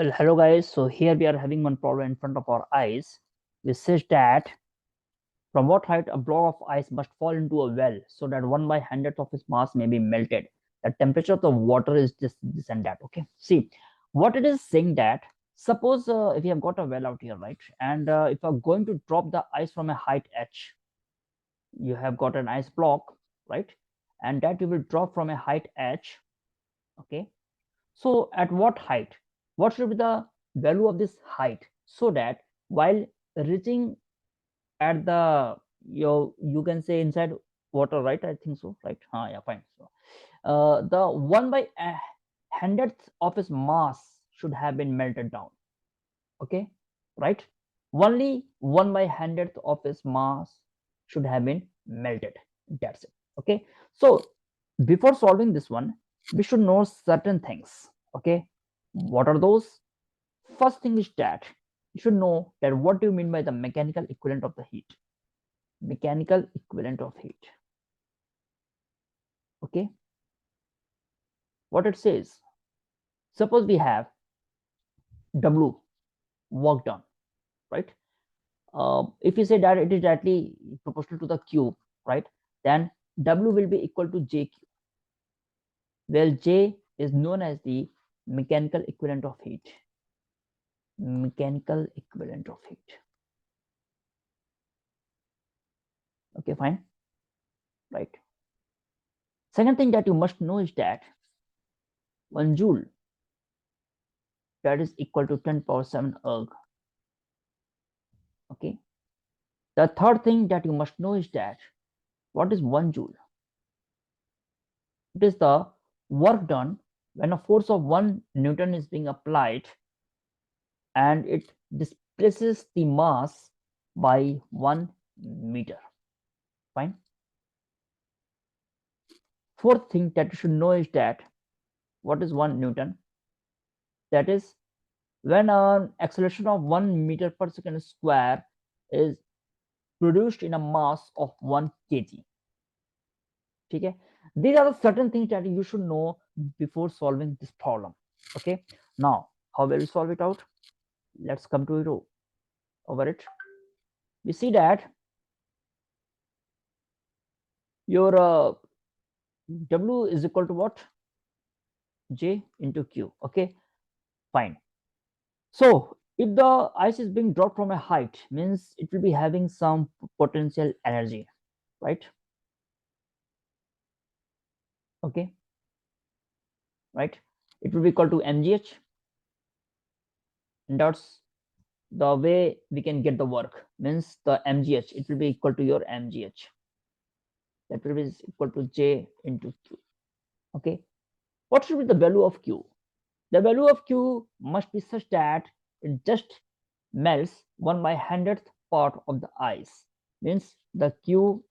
Well, hello guys. So here we are having one problem in front of our eyes, which says that from what height a block of ice must fall into a well so that 1/100th of its mass may be melted. The temperature of the water is this and that. Okay. See, what it is saying that suppose if you have got a well out here, right, and if you are going to drop the ice from a height h, you have got an ice block, right, and that you will drop from a height h. Okay. So at what height? What should be the value of this height so that while reaching at the you can say inside water, right? I think so, right? Yeah, fine. So the 1/100th of its mass should have been melted down. Okay, right? Only 1/100th of its mass should have been melted. That's it. Okay. So before solving this one, we should know certain things. Okay, what are those? First thing is that you should know that what do you mean by the mechanical equivalent of the heat. Mechanical equivalent of heat. Okay, what it says, suppose we have W work done, right? If you say that it is directly proportional to the Q, right, then W will be equal to JQ. Well, J is known as the mechanical equivalent of heat. Mechanical equivalent of heat. Okay, fine, right? Second thing that you must know is that 1 joule, that is equal to 10 power 7 erg. Okay. The third thing that you must know is that what is 1 joule? It is the work done when a force of 1 Newton is being applied and it displaces the mass by 1 meter. Fine. Fourth thing that you should know is that what is 1 Newton? That is when an acceleration of 1 meter per second square is produced in a mass of 1 kg. Okay, these are the certain things that you should know before solving this problem. Okay, now how will we solve it out? Let's come to it over it. We see that your W is equal to what? J into Q. Okay, fine. So if the ice is being dropped from a height, means it will be having some potential energy, right? Okay, right, it will be equal to mgh, and that's the way we can get the work. Means the mgh, it will be equal to your mgh, that will be equal to J into Q. Okay, what should be the value of Q? The value of Q must be such that it just melts 1/100th part of the ice. Means the Q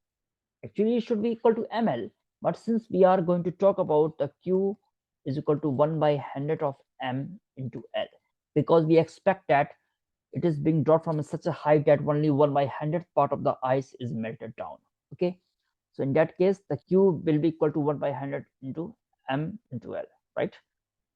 actually should be equal to ml, but since we are going to talk about the Q is equal to 1/100 of m into L, because we expect that it is being dropped from such a height that only 1/100th part of the ice is melted down. Okay, so in that case the Q will be equal to 1/100 into m into L, right?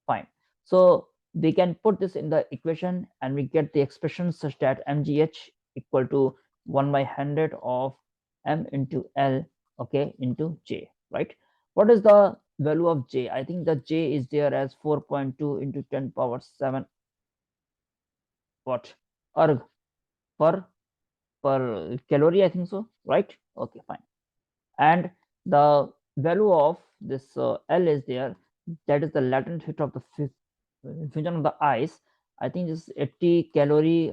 Fine. So we can put this in the equation and we get the expression such that mgh equal to 1/100 of m into L, okay, into J, right? What is the value of J? I think the J is there as 4.2 into 10 power 7 what erg per calorie, I think so, right? Okay, fine. And the value of this L is there, that is the latent heat of the fusion of the ice. I think this is 80 calorie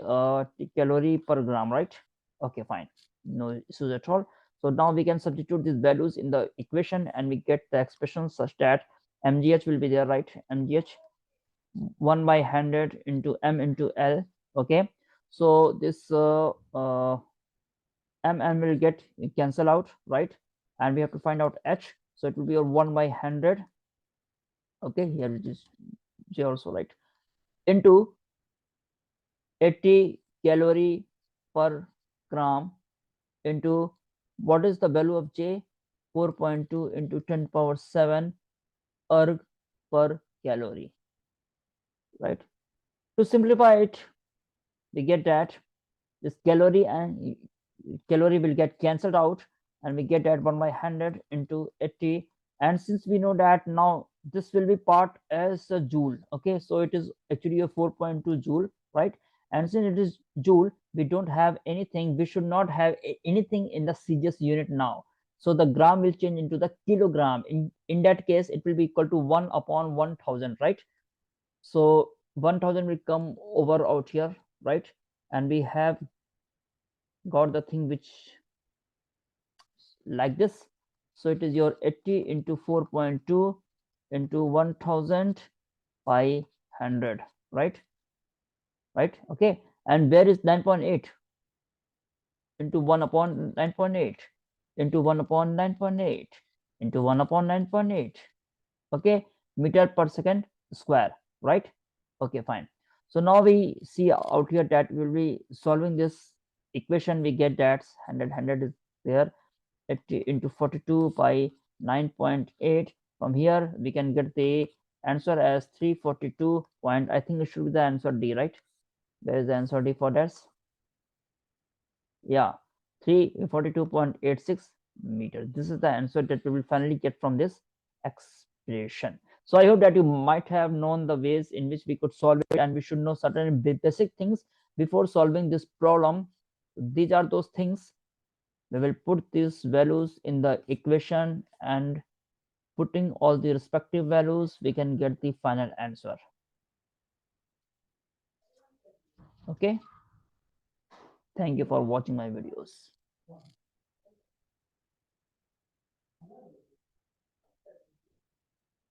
per gram, right? Okay, fine, no issues at all. So now we can substitute these values in the equation and we get the expression such that mgh will be there, right? Mgh 1/100 into m into L. Okay, so this m will get cancel out, right? And we have to find out h, so it will be your 1/100. Okay, here it is J also, right, into 80 calorie per gram into what is the value of J? 4.2 into 10 power 7 erg per calorie, right? To simplify it, we get that this calorie and calorie will get cancelled out, and we get that 1 by 100 into 80. And since we know that now this will be part as a joule, okay, so it is actually a 4.2 joule, right? And since it is joule, we don't have anything, we should not have anything in the CGS unit now. So the gram will change into the kilogram. In that case, it will be equal to 1 upon 1000, right? So 1000 will come over out here, right? And we have got the thing which like this. So it is your 80 into 4.2 into 1000 by 100, right? Right, okay. And where is 9.8 into 1 upon 9.8 into 1 upon 9.8 into 1 upon 9.8, okay, meter per second square, right? Okay, fine. So now we see out here that we'll be solving this equation. We get that 100 is there, 80 into 42 by 9.8. From here we can get the answer as 342 point, I think it should be the answer D, right? There is the answer D for that. Yeah, 342.86 meters. This is the answer that we will finally get from this expression. So I hope that you might have known the ways in which we could solve it, and we should know certain basic things before solving this problem. These are those things. We will put these values in the equation, and putting all the respective values, we can get the final answer. Okay. Thank you for watching my videos.